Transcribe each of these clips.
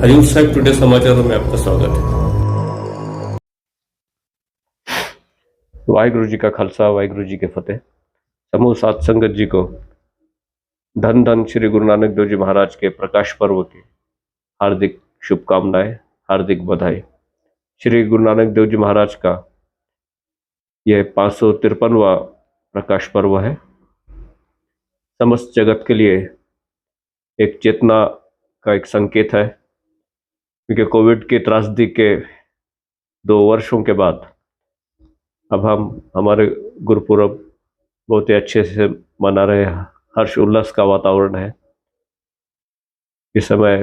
हजूर साहब टुडे समाचारों में आपका स्वागत है। वाहिगुरु जी का खालसा, वाहिगुरु जी के फतेह। समूह सात संगत जी को धन धन श्री गुरु नानक देव जी महाराज के प्रकाश पर्व की हार्दिक शुभकामनाएं, हार्दिक बधाई। श्री गुरु नानक देव जी महाराज का यह 553वां प्रकाश पर्व है। समस्त जगत के लिए एक चेतना का एक संकेत है, क्योंकि कोविड की त्रासदी के 2 वर्षों के बाद अब हम हमारे गुरुपुरब बहुत ही अच्छे से मना रहे हैं। हर्ष उल्लास का वातावरण है। इस समय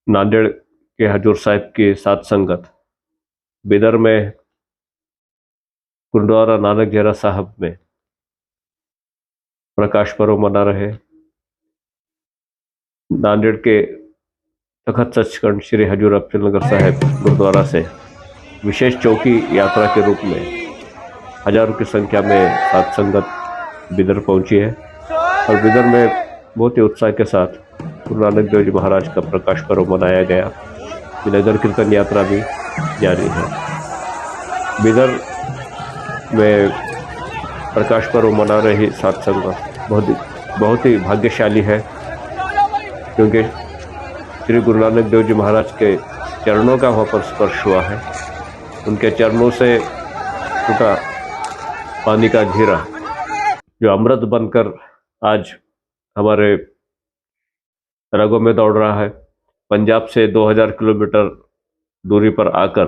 नांदेड़ के हजूर साहिब की सात संगत बिदर में गुरुद्वारा नानक झीरा साहब में प्रकाश पर्व मना रहे। नांदेड़ के तखत सचखंड श्री हजूर अफजलनगर साहिब गुरुद्वारा से विशेष चौकी यात्रा के रूप में हजारों की संख्या में सात संगत बिदर पहुंची है और बिदर में बहुत ही उत्साह के साथ गुरु नानक देव जी महाराज का प्रकाश पर्व मनाया गया। नगर कीर्तन यात्रा भी जारी है। बिदर में प्रकाश पर्व मना रही सात संगत बहुत ही भाग्यशाली है, क्योंकि श्री गुरु नानक देव जी महाराज के चरणों का वहाँ पर स्पर्श हुआ है। उनके चरणों से टूटा पानी का झीरा जो अमृत बनकर आज हमारे रगों में दौड़ रहा है। पंजाब से 2000 किलोमीटर दूरी पर आकर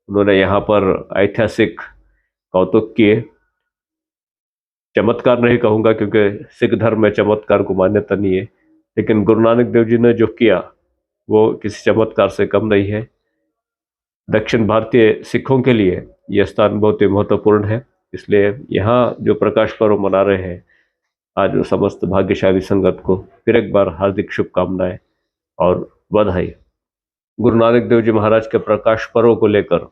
उन्होंने यहाँ पर ऐतिहासिक कौतुक किए। चमत्कार नहीं कहूँगा, क्योंकि सिख धर्म में चमत्कार को मान्यता नहीं है, लेकिन गुरु नानक देव जी ने जो किया वो किसी चमत्कार से कम नहीं है। दक्षिण भारतीय सिखों के लिए यह स्थान बहुत ही महत्वपूर्ण है। इसलिए यहाँ जो प्रकाश पर्व मना रहे हैं आज वो समस्त भाग्यशाली संगत को फिर एक बार हार्दिक शुभकामनाएं और बधाई। गुरु नानक देव जी महाराज के प्रकाश पर्व को लेकर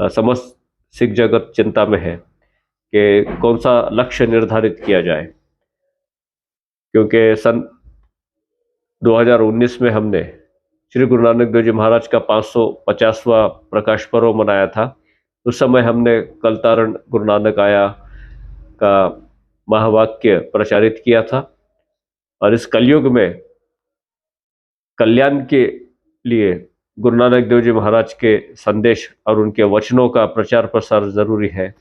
समस्त सिख जगत चिंता में है कि कौन सा लक्ष्य निर्धारित किया जाए, क्योंकि सन 2019 में हमने श्री गुरु नानक देव जी महाराज का 550वां प्रकाश पर्व मनाया था। उस समय हमने कल तारण गुरु नानक आया का महावाक्य प्रचारित किया था और इस कलयुग में कल्याण के लिए गुरु नानक देव जी महाराज के संदेश और उनके वचनों का प्रचार प्रसार जरूरी है,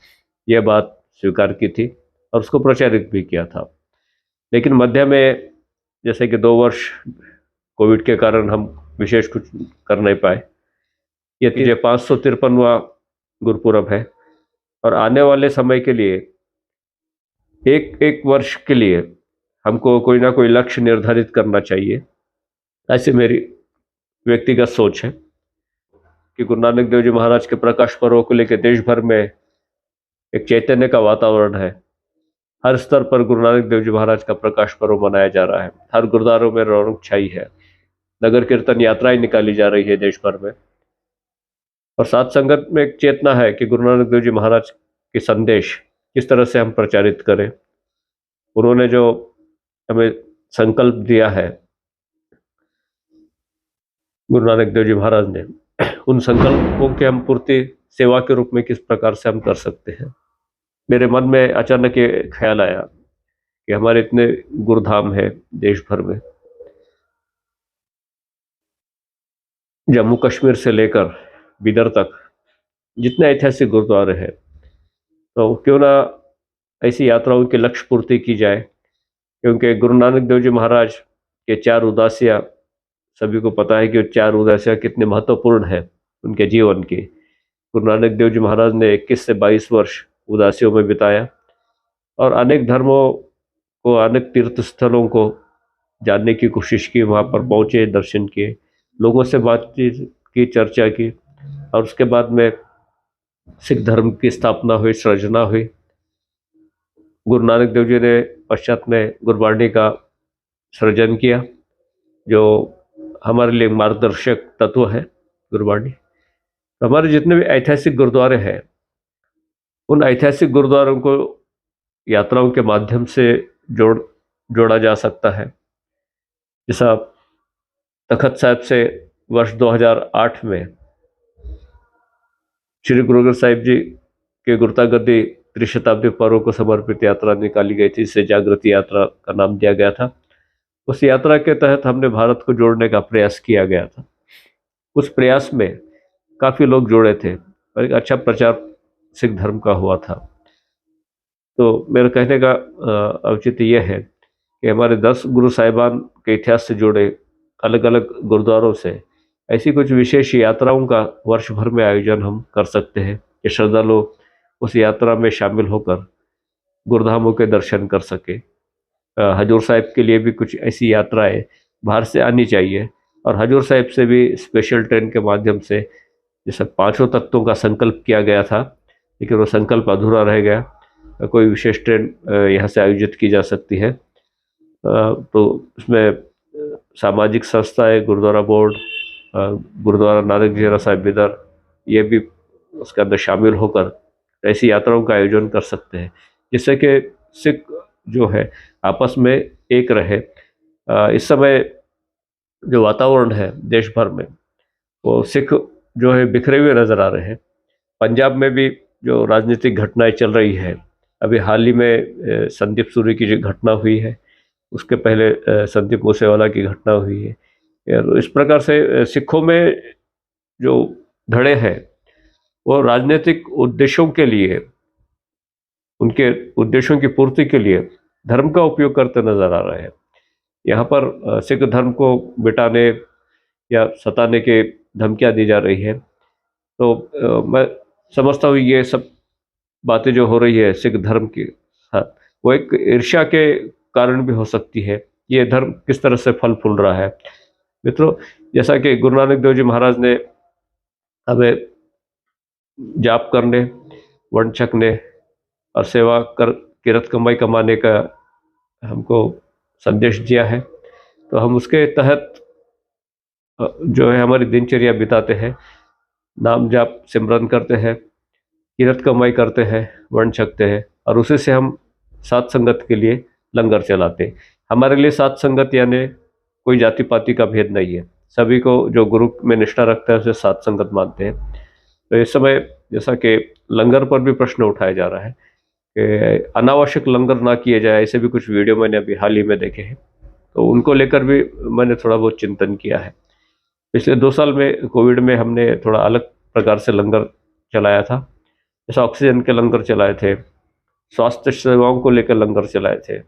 यह बात स्वीकार की थी और उसको प्रचारित भी किया था। लेकिन मध्य में जैसे कि 2 वर्ष कोविड के कारण हम विशेष कुछ कर नहीं पाए। ये 553वां गुरुपुरब है और आने वाले समय के लिए एक वर्ष के लिए हमको कोई ना कोई लक्ष्य निर्धारित करना चाहिए। ऐसी मेरी व्यक्तिगत सोच है कि गुरु नानक देव जी महाराज के प्रकाश पर्व को लेकर देश भर में एक चैतन्य का वातावरण है। हर स्तर पर गुरु नानक देव जी महाराज का प्रकाश पर्व मनाया जा रहा है। हर गुरुद्वारों में रौनक छाई है। नगर कीर्तन यात्राएं निकाली जा रही है देश भर में और साथ संगत में एक चेतना है कि गुरु नानक देव जी महाराज के संदेश किस तरह से हम प्रचारित करें। उन्होंने जो हमें संकल्प दिया है गुरु नानक देव जी महाराज ने, उन संकल्पों के हम पूर्ति सेवा के रूप में किस प्रकार से हम कर सकते हैं। मेरे मन में अचानक ये ख्याल आया कि हमारे इतने गुरुधाम है देश भर में, जम्मू कश्मीर से लेकर बिदर तक जितने ऐतिहासिक गुरुद्वारे हैं, तो क्यों ना ऐसी यात्राओं की लक्ष्य पूर्ति की जाए। क्योंकि गुरु नानक देव जी महाराज के 4 उदासियाँ, सभी को पता है कि 4 उदासियाँ कितने महत्वपूर्ण है उनके जीवन की। गुरु नानक देव जी महाराज ने 21 से 22 वर्ष उदासियों में बिताया और अनेक धर्मों को, अनेक तीर्थ स्थलों को जानने की कोशिश की। वहाँ पर पहुँचे, दर्शन किए, लोगों से बातचीत की, चर्चा की और उसके बाद में सिख धर्म की स्थापना हुई, सृजना हुई। गुरु नानक देव जी ने पश्चात में गुरबाणी का सृजन किया, जो हमारे लिए मार्गदर्शक तत्व है गुरबाणी। हमारे जितने भी ऐतिहासिक गुरुद्वारे हैं, उन ऐतिहासिक गुरुद्वारों को यात्राओं के माध्यम से जोड़ा जा सकता है। जैसा तखत साहिब से वर्ष 2008 में श्री गुरु ग्रंथ साहिब जी के गुरता गद्दी त्रिशताब्दी पर्व को समर्पित यात्रा निकाली गई थी, इसे जागृति यात्रा का नाम दिया गया था। उस यात्रा के तहत हमने भारत को जोड़ने का प्रयास किया गया था। उस प्रयास में काफ़ी लोग जुड़े थे और एक अच्छा प्रचार सिख धर्म का हुआ था। तो मेरे कहने का औचित्य यह है कि हमारे 10 गुरु साहिबान के इतिहास से जुड़े अलग अलग गुरुद्वारों से ऐसी कुछ विशेष यात्राओं का वर्ष भर में आयोजन हम कर सकते हैं कि श्रद्धालु उस यात्रा में शामिल होकर गुरुधामों के दर्शन कर सके। हजूर साहिब के लिए भी कुछ ऐसी यात्राएं बाहर से आनी चाहिए और हजूर साहिब से भी स्पेशल ट्रेन के माध्यम से, जैसे 5 तख्तों का संकल्प किया गया था लेकिन वो संकल्प अधूरा रह गया, कोई विशेष ट्रेन यहाँ से आयोजित की जा सकती है। तो उसमें सामाजिक संस्थाएं, गुरुद्वारा बोर्ड, गुरुद्वारा नानक जीरा साहिब बिदर, ये भी उसके अंदर शामिल होकर ऐसी यात्राओं का आयोजन कर सकते हैं जिससे कि सिख जो है आपस में एक रहे। इस समय जो वातावरण है देश भर में, वो सिख जो है बिखरे हुए नज़र आ रहे हैं। पंजाब में भी जो राजनीतिक घटनाएं चल रही है, अभी हाल ही में संदीप सूरी की जो घटना हुई है, उसके पहले संदीप मूसेवाला की घटना हुई है। इस प्रकार से सिखों में जो धड़े हैं वो राजनीतिक उद्देश्यों के लिए, उनके उद्देश्यों की पूर्ति के लिए धर्म का उपयोग करते नजर आ रहे हैं। यहाँ पर सिख धर्म को मिटाने या सताने के धमकियाँ दी जा रही है। तो मैं समझता हूँ ये सब बातें जो हो रही है सिख धर्म के साथ, वो एक ईर्ष्या के कारण भी हो सकती है। ये धर्म किस तरह से फल फूल रहा है मित्रों, जैसा कि गुरु नानक देव जी महाराज ने हमें जाप करने, वर्ण छकने और सेवा कर किरत कमाई कमाने का हमको संदेश दिया है, तो हम उसके तहत जो है हमारी दिनचर्या बिताते हैं, नाम जाप सिमरन करते हैं, किरत कमाई करते हैं, वर्ण छकते हैं और उसी से हम सात संगत के लिए लंगर चलाते हैं। हमारे लिए सात संगत यानी कोई जाति पाति का भेद नहीं है, सभी को जो गुरु में निष्ठा रखता है उसे सात संगत मानते हैं। तो इस समय जैसा कि लंगर पर भी प्रश्न उठाया जा रहा है कि अनावश्यक लंगर ना किए जाए, ऐसे भी कुछ वीडियो मैंने अभी हाल ही में देखे हैं, तो उनको लेकर भी मैंने थोड़ा बहुत चिंतन किया है। पिछले 2 साल में कोविड में हमने थोड़ा अलग प्रकार से लंगर चलाया था, जैसे ऑक्सीजन के लंगर चलाए थे, स्वास्थ्य सेवाओं को लेकर लंगर चलाए थे।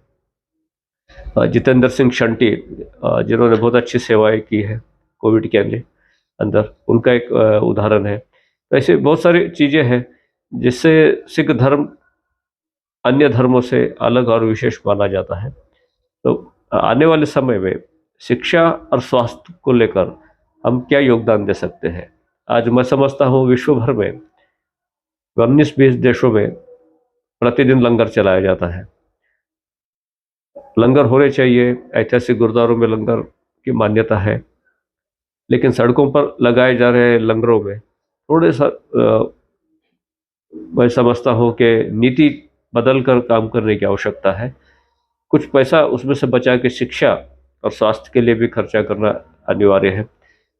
जितेंद्र सिंह शंटी जिन्होंने बहुत अच्छी सेवाएं की है कोविड के अंदर, उनका एक उदाहरण है। तो ऐसे बहुत सारी चीज़ें हैं जिससे सिख धर्म अन्य धर्मों से अलग और विशेष माना जाता है। तो आने वाले समय में शिक्षा और स्वास्थ्य को लेकर हम क्या योगदान दे सकते हैं। आज मैं समझता हूँ विश्व भर में 19-20 देशों में प्रतिदिन लंगर चलाया जाता है। लंगर होने चाहिए, ऐतिहासिक गुरुद्वारों में लंगर की मान्यता है, लेकिन सड़कों पर लगाए जा रहे लंगरों में थोड़े सा मैं समझता हूँ कि नीति बदल कर काम करने की आवश्यकता है। कुछ पैसा उसमें से बचा के शिक्षा और स्वास्थ्य के लिए भी खर्चा करना अनिवार्य है।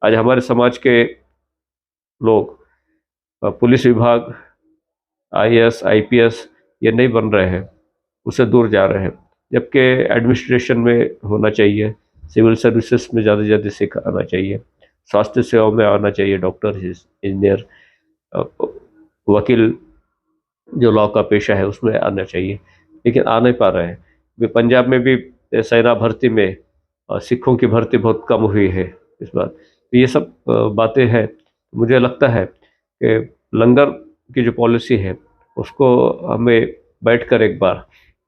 आज हमारे समाज के लोग पुलिस विभाग, IAS, IPS ये नहीं बन रहे हैं, उससे दूर जा रहे हैं, जबकि एडमिनिस्ट्रेशन में होना चाहिए, सिविल सर्विसेज में ज़्यादा से ज़्यादा सीख आना चाहिए, स्वास्थ्य सेवाओं में आना चाहिए, डॉक्टर, इंजीनियर, वकील जो लॉ का पेशा है उसमें आना चाहिए, लेकिन आ नहीं पा रहे हैं। पंजाब में भी सेना भर्ती में सिखों की भर्ती बहुत कम हुई है इस बार। तो ये सब बातें हैं। मुझे लगता है कि लंगर की जो पॉलिसी है उसको हमें बैठकर एक बार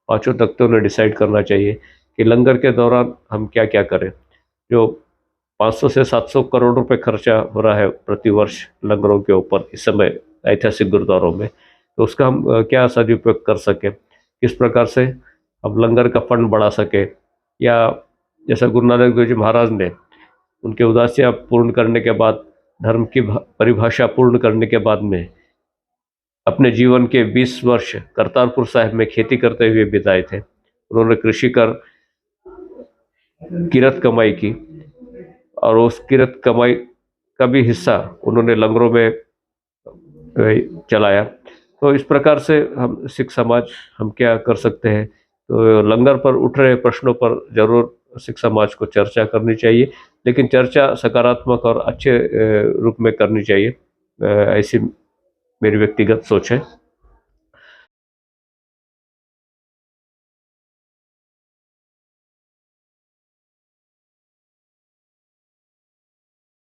5 तख्तों ने डिसाइड करना चाहिए कि लंगर के दौरान हम क्या क्या करें। जो 500 से 700 करोड़ रुपए खर्चा हो रहा है प्रति वर्ष लंगरों के ऊपर इस समय ऐतिहासिक गुरुद्वारों में, तो उसका हम क्या सदुपयोग कर सकें, किस प्रकार से हम लंगर का फंड बढ़ा सके, या जैसा गुरु नानक देव जी महाराज ने उनके उदासियाँ पूर्ण करने के बाद, धर्म की परिभाषा पूर्ण करने के बाद में अपने जीवन के 20 वर्ष करतारपुर साहिब में खेती करते हुए बिताए थे। उन्होंने कृषि कर किरत कमाई की और उस किरत कमाई का भी हिस्सा उन्होंने लंगरों में चलाया। तो इस प्रकार से हम सिख समाज हम क्या कर सकते हैं, तो लंगर पर उठ रहे प्रश्नों पर ज़रूर सिख समाज को चर्चा करनी चाहिए, लेकिन चर्चा सकारात्मक और अच्छे रूप में करनी चाहिए। ऐसी मेरी व्यक्तिगत सोच है।